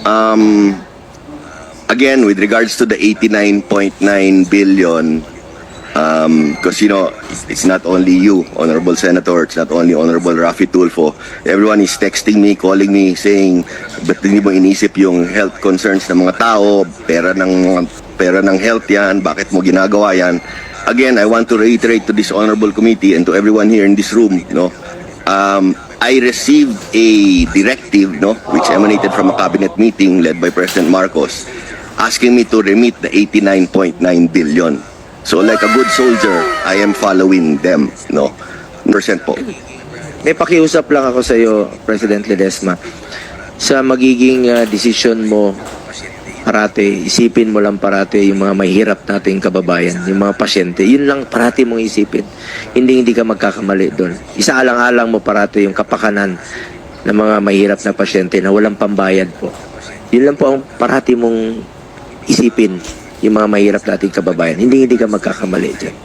Um, Again, with regards to the 89.9 billion, because it's not only you, Honorable Senator, it's not only Honorable Raffy Tulfo. Everyone is texting me, calling me, saying, ba't hindi mo inisip yung health concerns ng mga tao, pera ng health yan, bakit mo ginagawa yan? Again, I want to reiterate to this honorable committee and to everyone here in this room, I received a directive, which emanated from a cabinet meeting led by President Marcos, asking me to remit the 89.9 billion. So like a good soldier, I am following them, percent po. May pakiusap lang ako sa iyo, President Ledesma. Sa magiging decision mo, parate, isipin mo lang parate yung mga mahirap nating kababayan, yung mga pasyente. Yun lang parate mong isipin. Hindi ka magkakamali doon. Isaalang-alang mo parate yung kapakanan ng mga mahirap na pasyente na walang pambayad po. Yun lang po ang parate mong isipin yung mga mahirap nating kababayan. Hindi ka magkakamali dyan.